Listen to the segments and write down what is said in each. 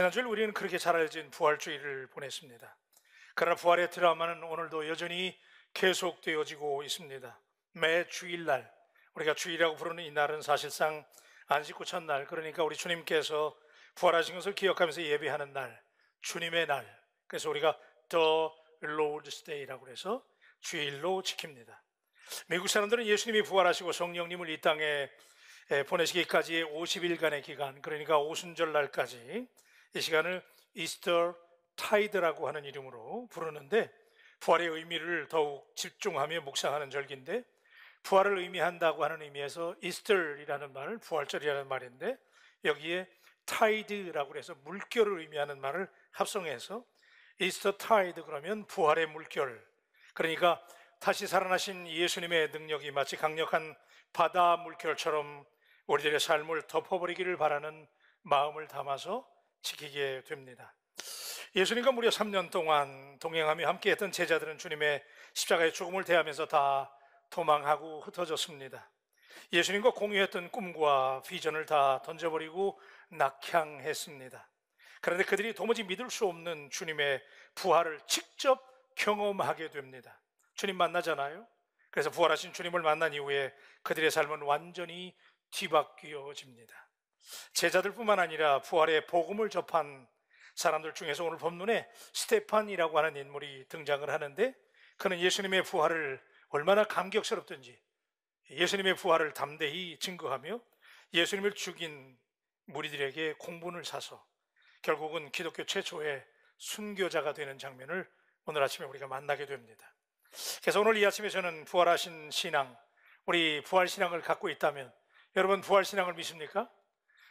지난주에 우리는 그렇게 잘 알려진 부활주의를 보냈습니다. 그러나 부활의 드라마는 오늘도 여전히 계속되어지고 있습니다. 매 주일날, 우리가 주일이라고 부르는 이 날은 사실상 안식구 첫날, 그러니까 우리 주님께서 부활하신 것을 기억하면서 예배하는 날, 주님의 날, 그래서 우리가 The Lord's Day라고 해서 주일로 지킵니다. 미국 사람들은 예수님이 부활하시고 성령님을 이 땅에 보내시기까지의 50일간의 기간, 그러니까 오순절 날까지 이 시간을 이스터 타이드라고 하는 이름으로 부르는데, 부활의 의미를 더욱 집중하며 묵상하는 절기인데, 부활을 의미한다고 하는 의미에서 이스터이라는 말, 부활절이라는 말인데, 여기에 타이드라고 해서 물결을 의미하는 말을 합성해서 이스터 타이드, 그러면 부활의 물결, 그러니까 다시 살아나신 예수님의 능력이 마치 강력한 바다 물결처럼 우리들의 삶을 덮어버리기를 바라는 마음을 담아서 지키게 됩니다. 예수님과 무려 3년 동안 동행하며 함께했던 제자들은 주님의 십자가의 죽음을 대하면서 다 도망하고 흩어졌습니다. 예수님과 공유했던 꿈과 비전을 다 던져버리고 낙향했습니다. 그런데 그들이 도무지 믿을 수 없는 주님의 부활을 직접 경험하게 됩니다. 주님 만나잖아요. 그래서 부활하신 주님을 만난 이후에 그들의 삶은 완전히 뒤바뀌어집니다. 제자들뿐만 아니라 부활의 복음을 접한 사람들 중에서 오늘 본문에 스테판이라고 하는 인물이 등장을 하는데, 그는 예수님의 부활을 얼마나 감격스럽든지 예수님의 부활을 담대히 증거하며 예수님을 죽인 무리들에게 공분을 사서 결국은 기독교 최초의 순교자가 되는 장면을 오늘 아침에 우리가 만나게 됩니다. 그래서 오늘 이 아침에 저는 부활하신 신앙, 우리 부활신앙을 갖고 있다면, 여러분 부활신앙을 믿습니까?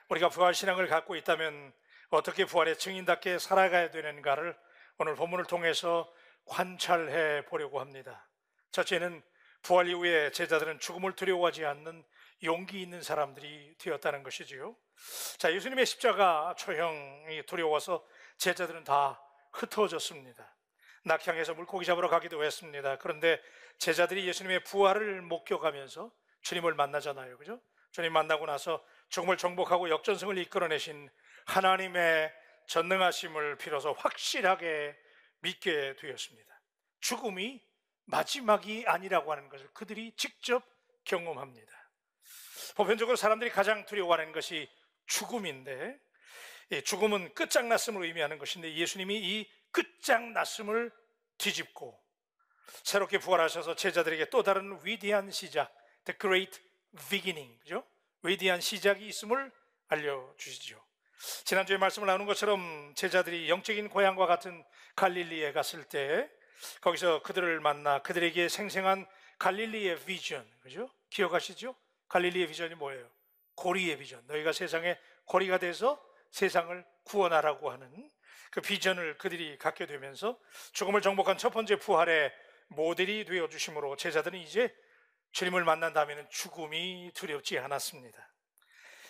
우리가 부활신앙을 갖고 있다면 어떻게 부활의 증인답게 살아가야 되는가를 오늘 본문을 통해서 관찰해 보려고 합니다. 첫째는 부활 이후에 제자들은 죽음을 두려워하지 않는 용기 있는 사람들이 되었다는 것이지요. 자, 예수님의 십자가 처형이 두려워서 제자들은 다 흩어졌습니다. 낙향에서 물고기 잡으러 가기도 했습니다. 그런데 제자들이 예수님의 부활을 목격하면서 주님을 만나잖아요, 그죠? 주님 만나고 나서 죽음을 정복하고 역전승을 이끌어내신 하나님의 전능하심을 비로소 확실하게 믿게 되었습니다. 죽음이 마지막이 아니라고 하는 것을 그들이 직접 경험합니다. 보편적으로 사람들이 가장 두려워하는 것이 죽음인데, 죽음은 끝장났음을 의미하는 것인데, 예수님이 이 끝장났음을 뒤집고 새롭게 부활하셔서 제자들에게 또 다른 위대한 시작, The Great Beginning, 그죠? 위대한 시작이 있음을 알려주시죠. 지난주에 말씀을 나눈 것처럼 제자들이 영적인 고향과 같은 갈릴리에 갔을 때 거기서 그들을 만나 그들에게 생생한 갈릴리의 비전, 그죠? 기억하시죠? 갈릴리의 비전이 뭐예요? 고리의 비전. 너희가 세상에 고리가 돼서 세상을 구원하라고 하는 그 비전을 그들이 갖게 되면서 죽음을 정복한 첫 번째 부활의 모델이 되어주심으로 제자들은 이제 주님을 만난 다음에는 죽음이 두렵지 않았습니다.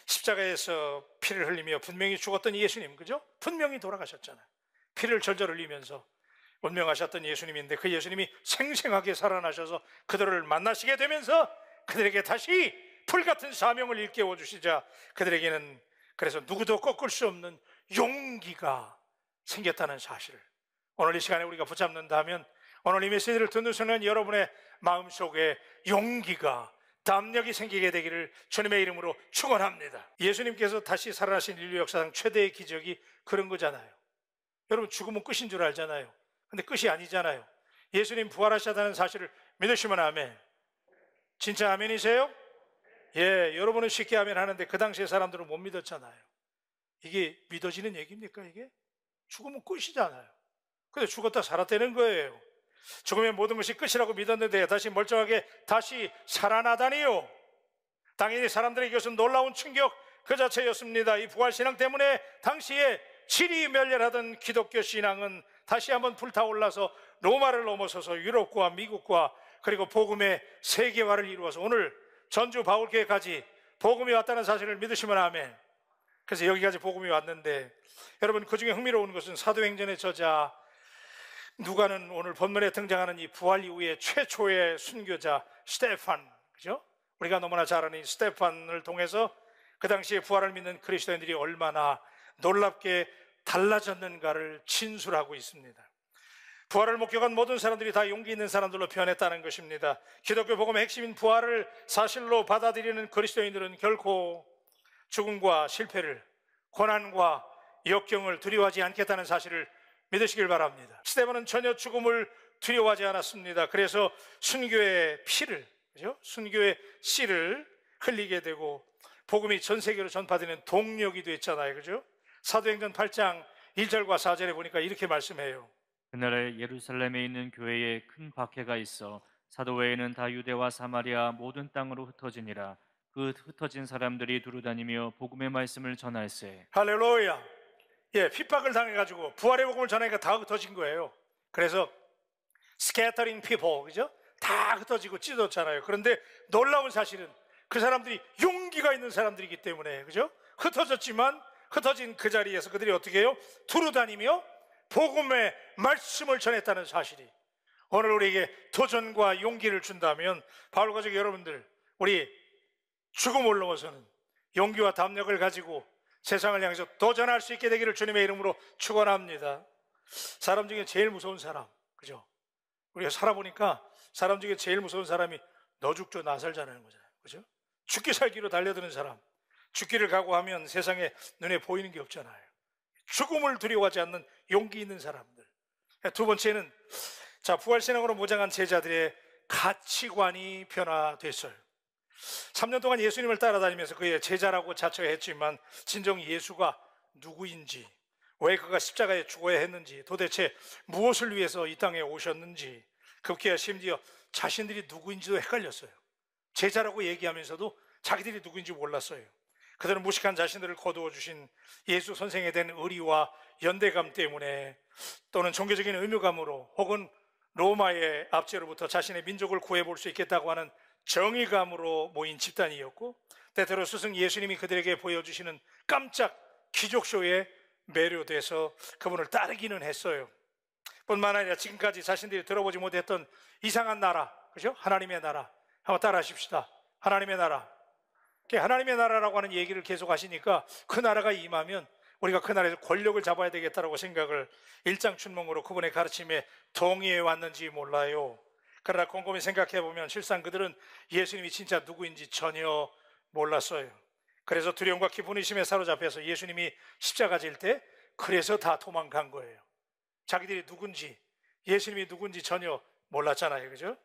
십자가에서 피를 흘리며 분명히 죽었던 예수님, 그죠? 분명히 돌아가셨잖아요. 피를 절절 흘리면서 운명하셨던 예수님인데, 그 예수님이 생생하게 살아나셔서 그들을 만나시게 되면서 그들에게 다시 불같은 사명을 일깨워 주시자 그들에게는 그래서 누구도 꺾을 수 없는 용기가 생겼다는 사실을 오늘 이 시간에 우리가 붙잡는다면, 오늘 이 메시지를 듣는 순간 여러분의 마음속에 용기가, 담력이 생기게 되기를 주님의 이름으로 축원합니다. 예수님께서 다시 살아나신 인류 역사상 최대의 기적이 그런 거잖아요. 여러분 죽음은 끝인 줄 알잖아요. 근데 끝이 아니잖아요. 예수님 부활하셨다는 사실을 믿으시면 아멘. 진짜 아멘이세요? 예, 여러분은 쉽게 아멘 하는데 그 당시에 사람들은 못 믿었잖아요. 이게 믿어지는 얘기입니까? 이게? 죽음은 끝이잖아요. 근데 죽었다 살았다는 거예요. 죽으면 모든 것이 끝이라고 믿었는데 다시 멀쩡하게 다시 살아나다니요. 당연히 사람들에게 이것은 놀라운 충격 그 자체였습니다. 이 부활신앙 때문에 당시에 질이 멸렬하던 기독교 신앙은 다시 한번 불타올라서 로마를 넘어서서 유럽과 미국과 그리고 복음의 세계화를 이루어서 오늘 전주 바울교회까지 복음이 왔다는 사실을 믿으시면 아멘. 그래서 여기까지 복음이 왔는데, 여러분 그 중에 흥미로운 것은 사도행전의 저자 누가는 오늘 본문에 등장하는 이 부활 이후의 최초의 순교자 스테판, 그죠? 우리가 너무나 잘 아는 이 스테판을 통해서 그 당시에 부활을 믿는 그리스도인들이 얼마나 놀랍게 달라졌는가를 진술하고 있습니다. 부활을 목격한 모든 사람들이 다 용기 있는 사람들로 변했다는 것입니다. 기독교 복음의 핵심인 부활을 사실로 받아들이는 그리스도인들은 결코 죽음과 실패를, 고난과 역경을 두려워하지 않겠다는 사실을 믿으시길 바랍니다. 스데반은 전혀 죽음을 두려워하지 않았습니다. 그래서 순교의 피를, 그죠? 순교의 씨를 흘리게 되고 복음이 전 세계로 전파되는 동력이 됐잖아요, 그죠? 사도행전 8장 1절과 4절에 보니까 이렇게 말씀해요. 그날에 예루살렘에 있는 교회에 큰 박해가 있어 사도 외에는 다 유대와 사마리아 모든 땅으로 흩어지니라. 그 흩어진 사람들이 두루다니며 복음의 말씀을 전할세. 할렐루야. 예, 핍박을 당해가지고 부활의 복음을 전하니까 다 흩어진 거예요. 그래서 scattering people, 그죠? 다 흩어지고 찢어졌잖아요. 그런데 놀라운 사실은 그 사람들이 용기가 있는 사람들이기 때문에, 그죠? 흩어졌지만 흩어진 그 자리에서 그들이 어떻게 해요? 두루다니며 복음의 말씀을 전했다는 사실이 오늘 우리에게 도전과 용기를 준다면, 바울 가족 여러분들, 우리 죽음을 넘어서는 용기와 담력을 가지고 세상을 향해서 도전할 수 있게 되기를 주님의 이름으로 축원합니다. 사람 중에 제일 무서운 사람, 그죠? 우리가 살아보니까 사람 중에 제일 무서운 사람이 너 죽죠 나 살자는 거잖아요, 그죠? 죽기 살기로 달려드는 사람, 죽기를 각오하면 세상에 눈에 보이는 게 없잖아요. 죽음을 두려워하지 않는 용기 있는 사람들. 두 번째는, 자, 부활신앙으로 무장한 제자들의 가치관이 변화됐어요. 3년 동안 예수님을 따라다니면서 그의 제자라고 자처했지만 진정 예수가 누구인지, 왜 그가 십자가에 죽어야 했는지, 도대체 무엇을 위해서 이 땅에 오셨는지, 급기야 심지어 자신들이 누구인지도 헷갈렸어요. 제자라고 얘기하면서도 자기들이 누구인지 몰랐어요. 그들은 무식한 자신들을 거두어 주신 예수 선생에 대한 의리와 연대감 때문에, 또는 종교적인 의무감으로, 혹은 로마의 압제로부터 자신의 민족을 구해볼 수 있겠다고 하는 정의감으로 모인 집단이었고, 때때로 스승 예수님이 그들에게 보여주시는 깜짝 기적쇼에 매료돼서 그분을 따르기는 했어요. 뿐만 아니라 지금까지 자신들이 들어보지 못했던 이상한 나라, 그죠? 하나님의 나라, 한번 따라 하십시다. 하나님의 나라. 하나님의 나라라고 하는 얘기를 계속 하시니까 그 나라가 임하면 우리가 그 나라에서 권력을 잡아야 되겠다라고 생각을 일장춘몽으로 그분의 가르침에 동의해 왔는지 몰라요. 그러나 곰곰이 생각해 보면 실상 그들은 예수님이 진짜 누구인지 전혀 몰랐어요. 그래서 두려움과 깊은 의심에 사로잡혀서 예수님이 십자가 질 때 그래서 다 도망간 거예요. 자기들이 누군지, 예수님이 누군지 전혀 몰랐잖아요, 그죠?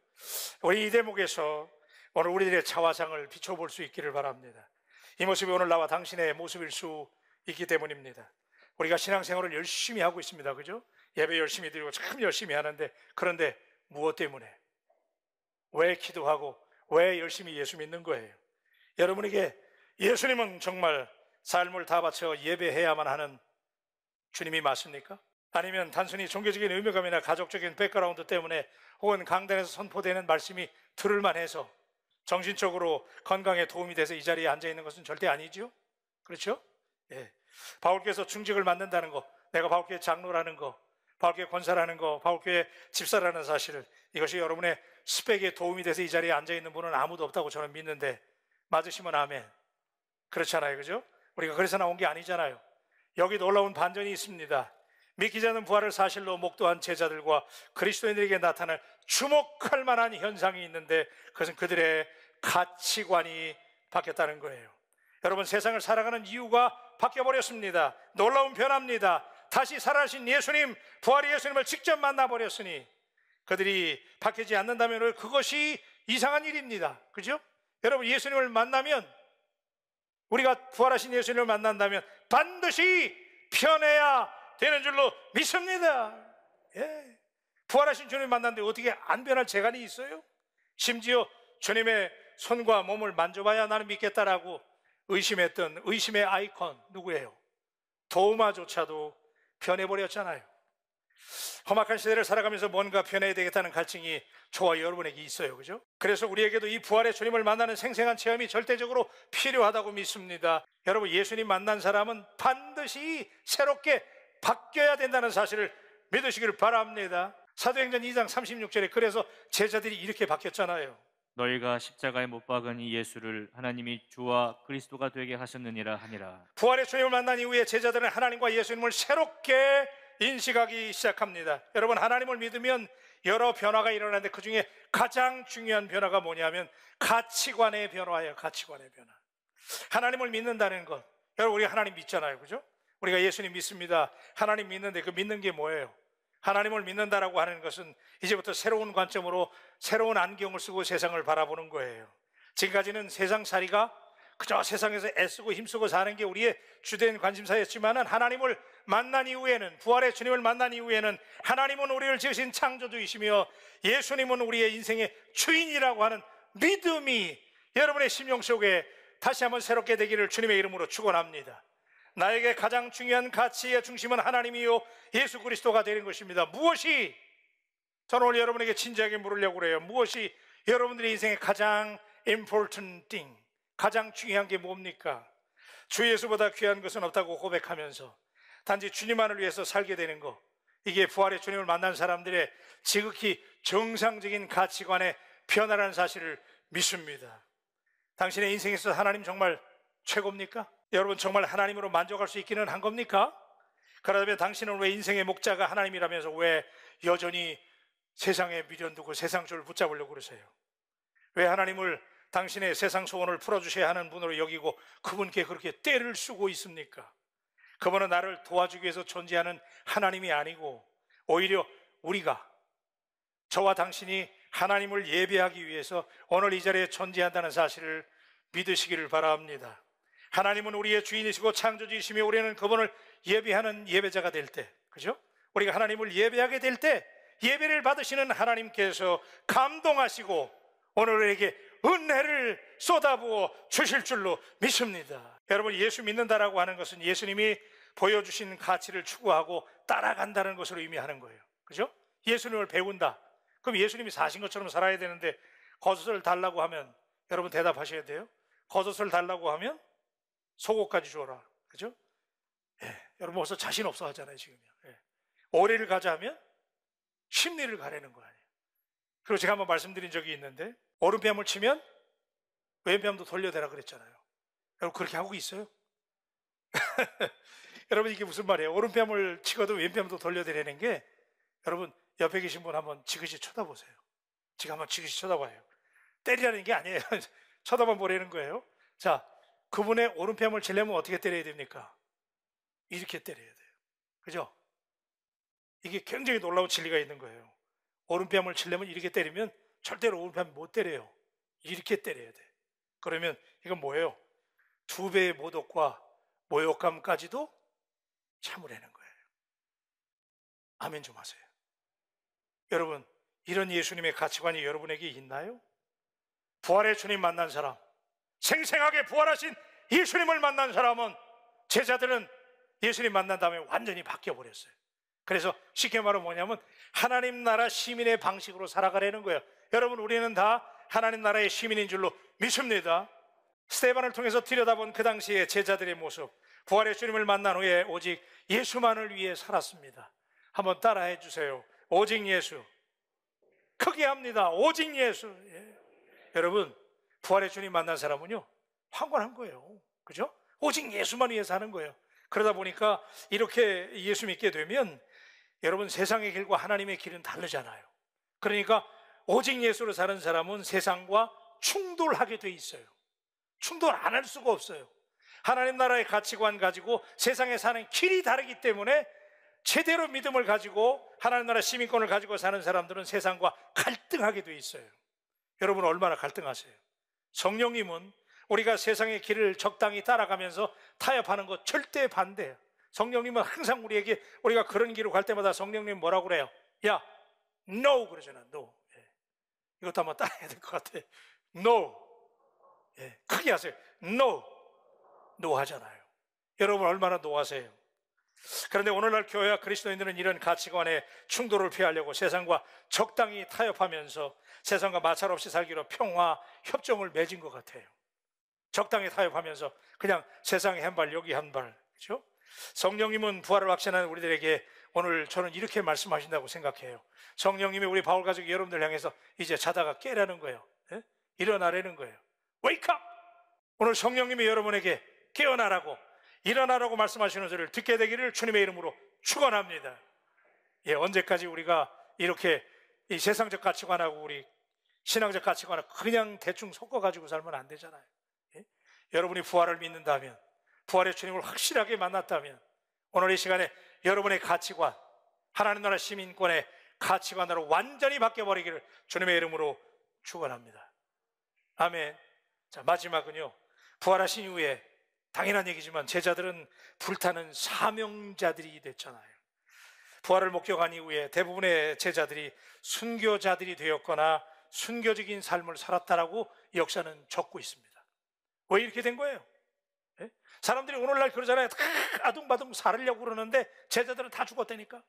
우리 이 대목에서 오늘 우리들의 자화상을 비춰볼 수 있기를 바랍니다. 이 모습이 오늘 나와 당신의 모습일 수 있기 때문입니다. 우리가 신앙생활을 열심히 하고 있습니다, 그죠? 예배 열심히 드리고 참 열심히 하는데, 그런데 무엇 때문에? 왜 기도하고 왜 열심히 예수 믿는 거예요? 여러분에게 예수님은 정말 삶을 다 바쳐 예배해야만 하는 주님이 맞습니까? 아니면 단순히 종교적인 의무감이나 가족적인 백그라운드 때문에, 혹은 강단에서 선포되는 말씀이 들을만 해서 정신적으로 건강에 도움이 돼서 이 자리에 앉아 있는 것은 절대 아니죠? 그렇죠? 예. 바울교회에서 중직을 맡는다는 거, 내가 바울교회 장로라는 거, 바울교회 권사라는 거, 바울교회 집사라는 사실을, 이것이 여러분의 스펙에 도움이 돼서 이 자리에 앉아 있는 분은 아무도 없다고 저는 믿는데, 맞으시면 아멘. 그렇잖아요, 그죠? 우리가 그래서 나온 게 아니잖아요. 여기 놀라운 반전이 있습니다. 믿기지 않는 부활을 사실로 목도한 제자들과 그리스도인들에게 나타날 주목할 만한 현상이 있는데, 그것은 그들의 가치관이 바뀌었다는 거예요. 여러분, 세상을 살아가는 이유가 바뀌어버렸습니다. 놀라운 변화입니다. 다시 살아신 예수님, 부활의 예수님을 직접 만나버렸으니 그들이 바뀌지 않는다면 그것이 이상한 일입니다, 그죠? 여러분, 예수님을 만나면, 우리가 부활하신 예수님을 만난다면 반드시 변해야 되는 줄로 믿습니다. 예. 부활하신 주님을 만났는데 어떻게 안 변할 재간이 있어요? 심지어 주님의 손과 몸을 만져봐야 나는 믿겠다라고 의심했던 의심의 아이콘 누구예요? 도마조차도 변해버렸잖아요. 험악한 시대를 살아가면서 뭔가 변해야 되겠다는 갈증이 저와 여러분에게 있어요, 그죠? 그래서 우리에게도 이 부활의 주님을 만나는 생생한 체험이 절대적으로 필요하다고 믿습니다. 여러분, 예수님 만난 사람은 반드시 새롭게 바뀌어야 된다는 사실을 믿으시기를 바랍니다. 사도행전 2장 36절에 그래서 제자들이 이렇게 바뀌었잖아요. 너희가 십자가에 못 박은 이 예수를 하나님이 주와 그리스도가 되게 하셨느니라 하니라. 부활의 주님을 만난 이후에 제자들은 하나님과 예수님을 새롭게 인식하기 시작합니다. 여러분, 하나님을 믿으면 여러 변화가 일어나는데 그 중에 가장 중요한 변화가 뭐냐면 가치관의 변화예요. 가치관의 변화. 하나님을 믿는다는 것, 여러분, 우리가 하나님 믿잖아요, 그죠? 우리가 예수님 믿습니다. 하나님 믿는데 그 믿는 게 뭐예요? 하나님을 믿는다라고 하는 것은 이제부터 새로운 관점으로 새로운 안경을 쓰고 세상을 바라보는 거예요. 지금까지는 세상살이가 그저 세상에서 애쓰고 힘쓰고 사는 게 우리의 주된 관심사였지만은 하나님을 만난 이후에는, 부활의 주님을 만난 이후에는 하나님은 우리를 지으신 창조주이시며 예수님은 우리의 인생의 주인이라고 하는 믿음이 여러분의 심령 속에 다시 한번 새롭게 되기를 주님의 이름으로 축원합니다. 나에게 가장 중요한 가치의 중심은 하나님이요 예수 그리스도가 되는 것입니다. 무엇이, 저는 오늘 여러분에게 진지하게 물으려고 그래요. 무엇이 여러분들의 인생의 가장 important thing, 가장 중요한 게 뭡니까? 주 예수보다 귀한 것은 없다고 고백하면서 단지 주님만을 위해서 살게 되는 것, 이게 부활의 주님을 만난 사람들의 지극히 정상적인 가치관의 변화라는 사실을 믿습니다. 당신의 인생에서 하나님 정말 최고입니까? 여러분, 정말 하나님으로 만족할 수 있기는 한 겁니까? 그러면 당신은 왜 인생의 목자가 하나님이라면서 왜 여전히 세상에 미련 두고 세상 줄을 붙잡으려고 그러세요? 왜 하나님을 당신의 세상 소원을 풀어주셔야 하는 분으로 여기고 그분께 그렇게 떼를 쓰고 있습니까? 그분은 나를 도와주기 위해서 존재하는 하나님이 아니고 오히려 우리가, 저와 당신이 하나님을 예배하기 위해서 오늘 이 자리에 존재한다는 사실을 믿으시기를 바랍니다. 하나님은 우리의 주인이시고 창조주이시며 우리는 그분을 예배하는 예배자가 될 때, 그죠? 우리가 하나님을 예배하게 될 때 예배를 받으시는 하나님께서 감동하시고 오늘 우리에게 은혜를 쏟아부어 주실 줄로 믿습니다. 여러분, 예수 믿는다라고 하는 것은 예수님이 보여주신 가치를 추구하고 따라간다는 것으로 의미하는 거예요. 그죠? 예수님을 배운다. 그럼 예수님이 사신 것처럼 살아야 되는데 겉옷을 달라고 하면 여러분 대답하셔야 돼요. 겉옷을 달라고 하면 속옷까지 줘라. 그죠? 예, 여러분 벌써 자신 없어 하잖아요, 지금요. 예. 오래를 가자 하면 심리를 가라는 거 아니에요. 그리고 제가 한번 말씀드린 적이 있는데 오른뺨을 치면 왼뺨도 돌려대라 그랬잖아요. 여러분 그렇게 하고 있어요? 여러분 이게 무슨 말이에요? 오른뺨을 치고도 왼뺨도 돌려대라는 게, 여러분 옆에 계신 분 한번 지그시 쳐다보세요. 지금 한번 지그시 쳐다봐요. 때리라는 게 아니에요. 쳐다만 보라는 거예요. 자, 그분의 오른뺨을 치려면 어떻게 때려야 됩니까? 이렇게 때려야 돼요. 그죠? 이게 굉장히 놀라운 진리가 있는 거예요. 오른뺨을 치려면 이렇게 때리면 절대로 오른뺨 못 때려요. 이렇게 때려야 돼. 그러면 이건 뭐예요? 2배의 모독과 모욕감까지도 참으라는 거예요. 아멘 좀 하세요. 여러분, 이런 예수님의 가치관이 여러분에게 있나요? 부활의 주님 만난 사람, 생생하게 부활하신 예수님을 만난 사람은, 제자들은 예수님 만난 다음에 완전히 바뀌어버렸어요. 그래서 쉽게 말하면 뭐냐면 하나님 나라 시민의 방식으로 살아가려는 거예요. 여러분, 우리는 다 하나님 나라의 시민인 줄로 믿습니다. 스데반을 통해서 들여다본 그 당시의 제자들의 모습, 부활의 주님을 만난 후에 오직 예수만을 위해 살았습니다. 한번 따라해 주세요. 오직 예수. 크게 합니다. 오직 예수. 예. 여러분, 부활의 주님 만난 사람은요 황홀한 거예요. 그죠? 오직 예수만 위해 사는 거예요. 그러다 보니까 이렇게 예수 믿게 되면 여러분 세상의 길과 하나님의 길은 다르잖아요. 그러니까 오직 예수로 사는 사람은 세상과 충돌하게 돼 있어요. 충돌 안 할 수가 없어요. 하나님 나라의 가치관 가지고 세상에 사는 길이 다르기 때문에 제대로 믿음을 가지고 하나님 나라 시민권을 가지고 사는 사람들은 세상과 갈등하게 돼 있어요. 여러분 얼마나 갈등하세요? 성령님은 우리가 세상의 길을 적당히 따라가면서 타협하는 것 절대 반대예요. 성령님은 항상 우리에게, 우리가 그런 길로 갈 때마다 성령님 뭐라고 그래요? 야, no 그러잖아. no. 예. 이것도 한번 따라해야 될 것 같아. no. 예. 크게 하세요. no. no 하잖아요. 여러분 얼마나 no 하세요? 그런데 오늘날 교회와 그리스도인들은 이런 가치관의 충돌을 피하려고 세상과 적당히 타협하면서 세상과 마찰 없이 살기로 평화, 협정을 맺은 것 같아요. 적당히 타협하면서 그냥 세상에 한 발 여기 한 발, 그렇죠? 성령님은 부활을 확신하는 우리들에게 오늘 저는 이렇게 말씀하신다고 생각해요. 성령님이 우리 바울 가족 여러분들 향해서 이제 자다가 깨라는 거예요. 예? 일어나라는 거예요. Wake up! 오늘 성령님이 여러분에게 깨어나라고, 일어나라고 말씀하시는 소리를 듣게 되기를 주님의 이름으로 축원합니다. 예, 언제까지 우리가 이렇게 이 세상적 가치관하고 우리 신앙적 가치관을 그냥 대충 섞어가지고 살면 안 되잖아요. 예? 여러분이 부활을 믿는다면, 부활의 주님을 확실하게 만났다면 오늘 이 시간에 여러분의 가치관, 하나님 나라 시민권의 가치관으로 완전히 바뀌어버리기를 주님의 이름으로 축원합니다. 아멘. 자, 마지막은요, 부활하신 이후에 당연한 얘기지만 제자들은 불타는 사명자들이 됐잖아요. 부활을 목격한 이후에 대부분의 제자들이 순교자들이 되었거나 순교적인 삶을 살았다라고 역사는 적고 있습니다. 왜 이렇게 된 거예요? 예? 사람들이 오늘날 그러잖아요. 다 아둥바둥 살으려고 그러는데 제자들은 다 죽었다니까.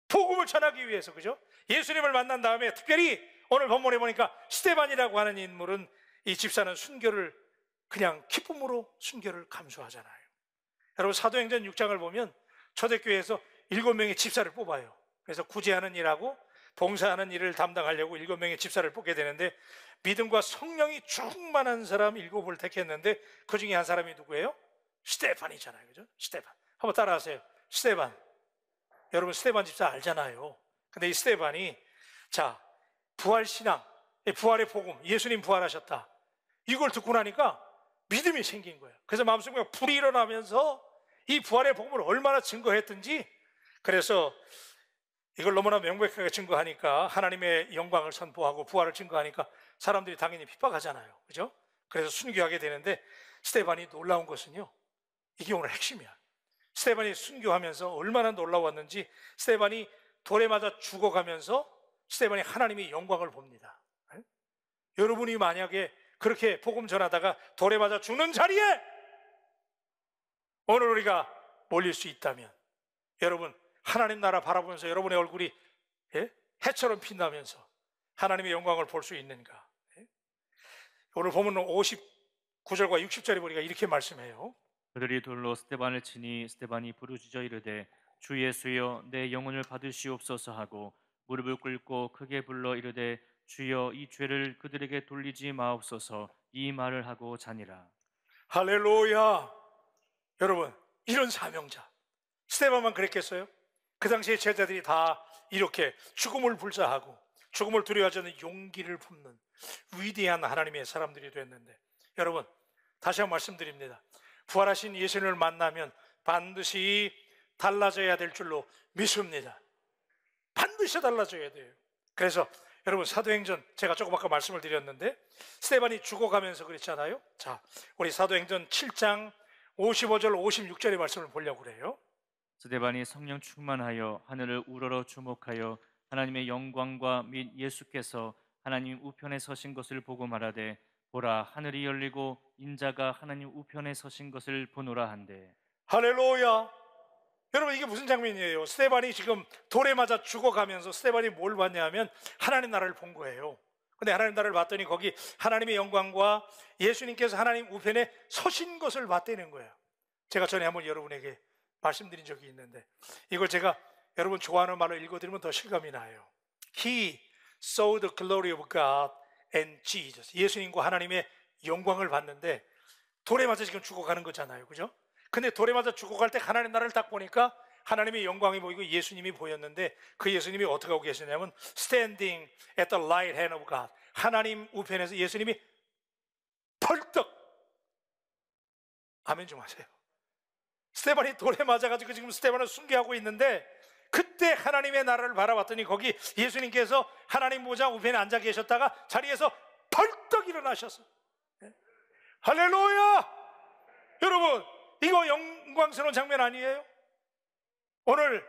복음을 전하기 위해서, 그죠? 예수님을 만난 다음에 특별히 오늘 본문에 보니까 스데반이라고 하는 인물은, 이 집사는 순교를 그냥 기쁨으로 순교를 감수하잖아요. 여러분, 사도행전 6장을 보면 초대교회에서 7명의 집사를 뽑아요. 그래서 구제하는 일하고 봉사하는 일을 담당하려고 7명의 집사를 뽑게 되는데, 믿음과 성령이 충만한 사람 7을 택했는데 그 중에 한 사람이 누구예요? 스데반이잖아요. 그죠? 스데반. 한번 따라하세요. 스데반. 여러분, 스데반 집사 알잖아요. 근데 이 스데반이, 자, 부활신앙, 부활의 복음, 예수님 부활하셨다, 이걸 듣고 나니까 믿음이 생긴 거예요. 그래서 마음속에 불이 일어나면서 이 부활의 복음을 얼마나 증거했든지, 그래서 이걸 너무나 명백하게 증거하니까, 하나님의 영광을 선포하고 부활을 증거하니까 사람들이 당연히 핍박하잖아요. 그죠? 그래서 순교하게 되는데, 스데반이 놀라운 것은요, 이게 오늘 핵심이야. 스데반이 순교하면서 얼마나 놀라웠는지, 스데반이 돌에 맞아 죽어가면서 스데반이 하나님의 영광을 봅니다. 네? 여러분이 만약에 그렇게 복음 전하다가 돌에 맞아 죽는 자리에 오늘 우리가 몰릴 수 있다면, 여러분, 하나님 나라 바라보면서 여러분의 얼굴이, 예? 해처럼 빛나면서 하나님의 영광을 볼 수 있는가? 예? 오늘 보면 59절과 60절에 보니까 이렇게 말씀해요. 그들이 돌로 스데반을 치니 스데반이 부르짖어 이르되 주 예수여 내 영혼을 받으시옵소서 하고 무릎을 꿇고 크게 불러 이르되 주여 이 죄를 그들에게 돌리지 마옵소서, 이 말을 하고 자니라. 할렐루야. 여러분, 이런 사명자, 스데반만 그랬겠어요? 그 당시에 제자들이 다 이렇게 죽음을 불사하고 죽음을 두려워하지 않는 용기를 품는 위대한 하나님의 사람들이 됐는데, 여러분, 다시 한번 말씀드립니다. 부활하신 예수님을 만나면 반드시 달라져야 될 줄로 믿습니다. 반드시 달라져야 돼요. 그래서 여러분, 사도행전, 제가 조금 아까 말씀을 드렸는데 스데반이 죽어가면서 그랬잖아요. 자, 우리 사도행전 7장 55절 56절의 말씀을 보려고 그래요. 스데반이 성령 충만하여 하늘을 우러러 주목하여 하나님의 영광과 및 예수께서 하나님 우편에 서신 것을 보고 말하되 보라 하늘이 열리고 인자가 하나님 우편에 서신 것을 보노라 한대. 할렐루야. 여러분, 이게 무슨 장면이에요? 스데반이 지금 돌에 맞아 죽어가면서 스데반이 뭘 봤냐면 하나님 나라를 본 거예요. 근데 하나님 나라를 봤더니 거기 하나님의 영광과 예수님께서 하나님 우편에 서신 것을 봤다는 거예요. 제가 전에 한번 여러분에게 말씀드린 적이 있는데, 이걸 제가 여러분 좋아하는 말로 읽어드리면 더 실감이 나요. He saw the glory of God and Jesus. 예수님과 하나님의 영광을 봤는데 돌에 맞아 지금 죽어가는 거잖아요. 그죠? 근데 돌에 맞아 죽어갈 때 하나님 나라를 딱 보니까 하나님의 영광이 보이고 예수님이 보였는데, 그 예수님이 어떻게 하고 계시냐면 Standing at the right hand of God. 하나님 우편에서 예수님이 펄떡, 아멘 좀 하세요. 스데반이 돌에 맞아가지고 지금 스데반을 순교하고 있는데, 그때 하나님의 나라를 바라봤더니 거기 예수님께서 하나님 보좌 우편에 앉아 계셨다가 자리에서 벌떡 일어나셨어요. 할렐루야. 여러분, 이거 영광스러운 장면 아니에요? 오늘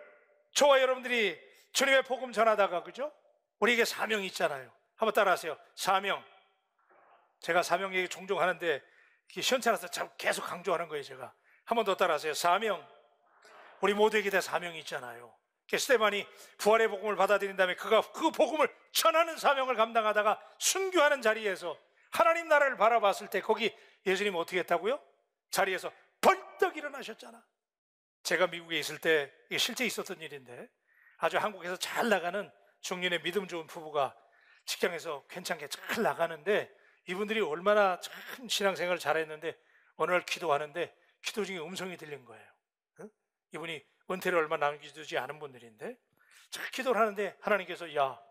저와 여러분들이 주님의 복음 전하다가, 그죠? 우리에게 사명이 있잖아요. 한번 따라하세요. 사명. 제가 사명 얘기 종종 하는데 이게 시원찮아서 계속 강조하는 거예요. 제가 한 번 더 따라하세요. 사명. 우리 모두에게 다 사명이 있잖아요. 스데반이 부활의 복음을 받아들인 다음에 그가 그 복음을 전하는 사명을 감당하다가 순교하는 자리에서 하나님 나라를 바라봤을 때 거기 예수님 어떻게 했다고요? 자리에서 벌떡 일어나셨잖아. 제가 미국에 있을 때 이게 실제 있었던 일인데, 아주 한국에서 잘 나가는 중년의 믿음 좋은 부부가 직장에서 괜찮게 잘 나가는데 이분들이 얼마나 참 신앙생활을 잘했는데 어느 날 기도하는데 기도 중에 음성이 들린 거예요. 응? 이분이 은퇴를 얼마 남기지 않은 분들인데 잘 기도를 하는데 하나님께서 야,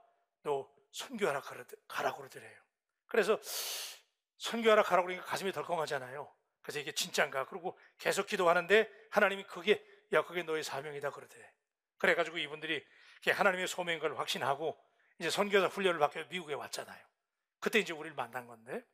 너 선교하라 가라고 그러더래요. 그래서 선교하라 가라고 그러니까 가슴이 덜컹하잖아요. 그래서 이게 진짠가? 그리고 계속 기도하는데 하나님이 그게 너의 사명이다 그러더래. 그래가지고 이분들이 하나님의 소명인 걸 확신하고 이제 선교사 훈련을 받고 미국에 왔잖아요. 그때 이제 우리를 만난 건데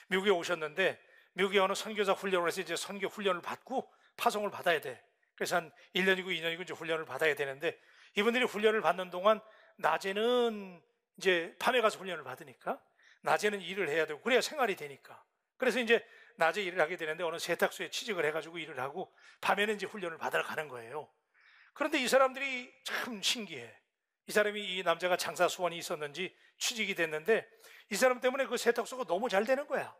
미국에 오셨는데 미국에 어느 선교사 훈련을 해서 이제 선교 훈련을 받고 파송을 받아야 돼. 그래서 한 1년이고 2년이고 이제 훈련을 받아야 되는데 이분들이 훈련을 받는 동안 낮에는 이제 밤에 가서 훈련을 받으니까 낮에는 일을 해야 되고 그래야 생활이 되니까 그래서 이제 낮에 일을 하게 되는데 어느 세탁소에 취직을 해가지고 일을 하고 밤에는 이제 훈련을 받으러 가는 거예요. 그런데 이 사람들이 참 신기해. 이 사람이 이 남자가 장사 소원이 있었는지 취직이 됐는데 이 사람 때문에 그 세탁소가 너무 잘 되는 거야.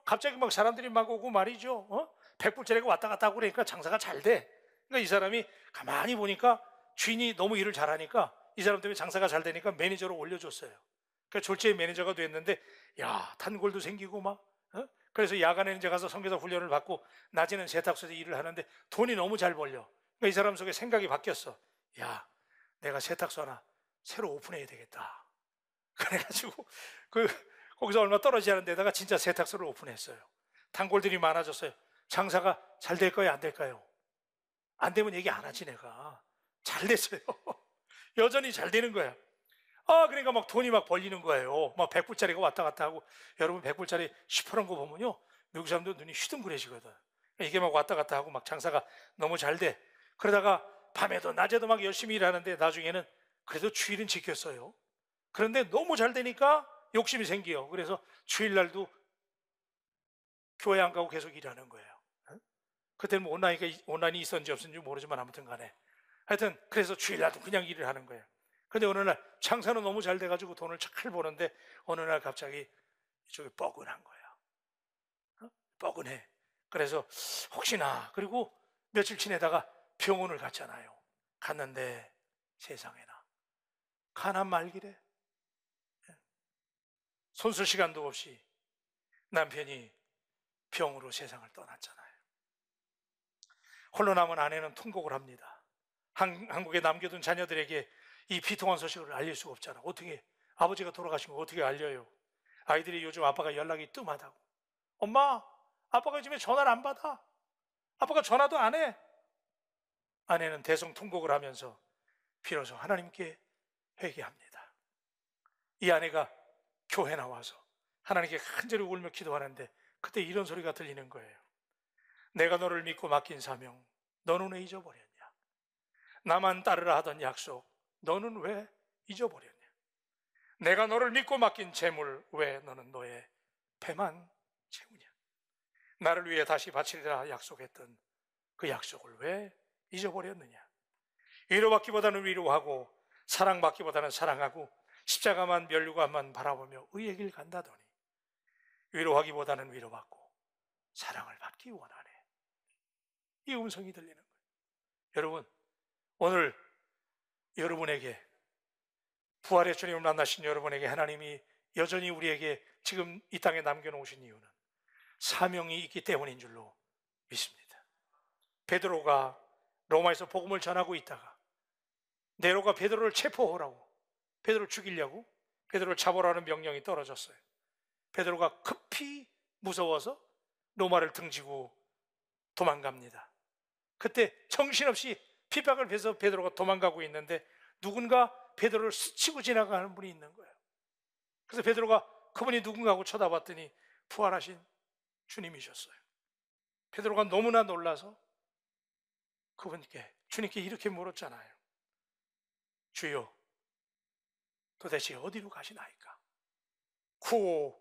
갑자기 막 사람들이 막 오고 말이죠. 100불짜리가 왔다 갔다 하고 그러니까 장사가 잘 돼. 그러니까 이 사람이 가만히 보니까 주인이 너무 일을 잘하니까 이 사람 때문에 장사가 잘 되니까 매니저로 올려줬어요. 그러니까 졸지에 매니저가 됐는데 야, 단골도 생기고 막 그래서 야간에는 이제 가서 선교사 훈련을 받고 낮에는 세탁소에서 일을 하는데 돈이 너무 잘 벌려. 그러니까 이 사람 속에 생각이 바뀌었어. 야, 내가 세탁소 하나 새로 오픈해야 되겠다. 그래가지고 거기서 얼마 떨어지지 않은 데다가 진짜 세탁소를 오픈했어요. 단골들이 많아졌어요. 장사가 잘 될까요? 안 될까요? 안 되면 얘기 안 하지 내가. 잘 됐어요. 여전히 잘 되는 거야. 그러니까 막 돈이 막 벌리는 거예요. 막 100불짜리가 왔다 갔다 하고 여러분 100불짜리 10%런 거 보면요. 미국 사람들 눈이 휘둥그레지거든. 이게 막 왔다 갔다 하고 막 장사가 너무 잘 돼. 그러다가 밤에도 낮에도 막 열심히 일하는데 나중에는 그래도 주일은 지켰어요. 그런데 너무 잘 되니까 욕심이 생겨요. 그래서 주일날도 교회 안 가고 계속 일하는 거예요. 그때는 뭐 온라인이 있었는지 없었는지 모르지만 아무튼 간에 하여튼 그래서 주일날도 그냥 일을 하는 거예요. 근데 어느 날 장사는 너무 잘 돼가지고 돈을 잘 버는데 어느 날 갑자기 이쪽에 뻐근한 거야. 뻐근해. 그래서 혹시나 그리고 며칠 지내다가 병원을 갔잖아요. 갔는데 세상에나 가난 말기래. 손쓸 시간도 없이 남편이 병으로 세상을 떠났잖아요. 홀로 남은 아내는 통곡을 합니다. 한국에 남겨둔 자녀들에게 이 비통한 소식을 알릴 수가 없잖아. 어떻게 아버지가 돌아가신 거 어떻게 알려요? 아이들이 요즘 아빠가 연락이 뜸하다고. 엄마, 아빠가 요즘에 전화를 안 받아. 아빠가 전화도 안 해. 아내는 대성통곡을 하면서 비로소 하나님께 회개합니다. 이 아내가 교회 나와서 하나님께 간절히 울며 기도하는데 그때 이런 소리가 들리는 거예요. 내가 너를 믿고 맡긴 사명 너는 왜 잊어버렸냐? 나만 따르라 하던 약속 너는 왜 잊어버렸냐? 내가 너를 믿고 맡긴 재물 왜 너는 너의 배만 채우냐? 나를 위해 다시 바치리라 약속했던 그 약속을 왜 잊어버렸느냐? 위로받기보다는 위로하고 사랑받기보다는 사랑하고 십자가만 면류관만 바라보며 의의 길 간다더니 위로하기보다는 위로받고 사랑을 받기 원하네. 이 음성이 들리는 거예요. 여러분, 오늘 여러분에게 부활의 주님을 만나신 여러분에게 하나님이 여전히 우리에게 지금 이 땅에 남겨놓으신 이유는 사명이 있기 때문인 줄로 믿습니다. 베드로가 로마에서 복음을 전하고 있다가 네로가 베드로를 체포하라고, 베드로를 죽이려고 베드로를 잡으라는 명령이 떨어졌어요. 베드로가 급히 무서워서 로마를 등지고 도망갑니다. 그때 정신없이 핍박을 해서 베드로가 도망가고 있는데 누군가 베드로를 스치고 지나가는 분이 있는 거예요. 그래서 베드로가 그분이 누군가 하고 쳐다봤더니 부활하신 주님이셨어요. 베드로가 너무나 놀라서 주님께 이렇게 물었잖아요. 주여, 도대체 어디로 가시나이까? 쿠오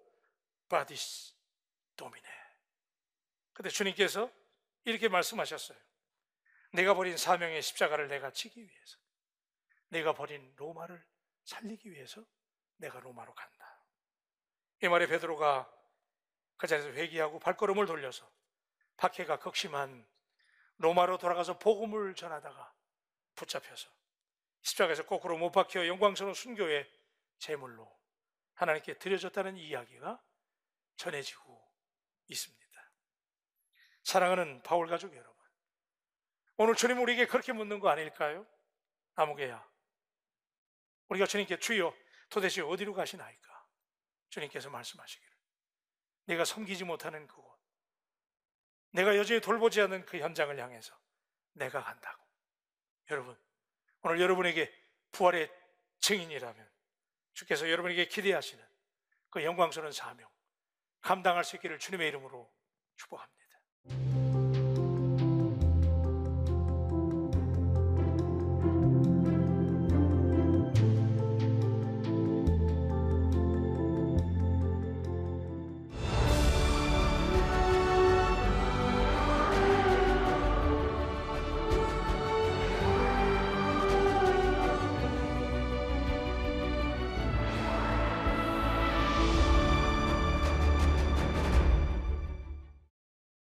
바디스 도미네. 그때 주님께서 이렇게 말씀하셨어요. 내가 버린 사명의 십자가를 내가 지기 위해서, 내가 버린 로마를 살리기 위해서 내가 로마로 간다. 이 말에 베드로가 그 자리에서 회개하고 발걸음을 돌려서 박해가 극심한 로마로 돌아가서 복음을 전하다가 붙잡혀서 십자가에서 거꾸로 못 박혀 영광스러운 순교의 제물로 하나님께 드려졌다는 이야기가 전해지고 있습니다. 사랑하는 바울 가족 여러분, 오늘 주님 우리에게 그렇게 묻는 거 아닐까요? 아무개야, 우리가 주님께 주여 도대체 어디로 가시나이까? 주님께서 말씀하시기를, 내가 섬기지 못하는 그곳, 내가 여전히 돌보지 않는 그 현장을 향해서 내가 간다고. 여러분, 오늘 여러분에게 부활의 증인이라면 주께서 여러분에게 기대하시는 그 영광스러운 사명 감당할 수 있기를 주님의 이름으로 축복합니다.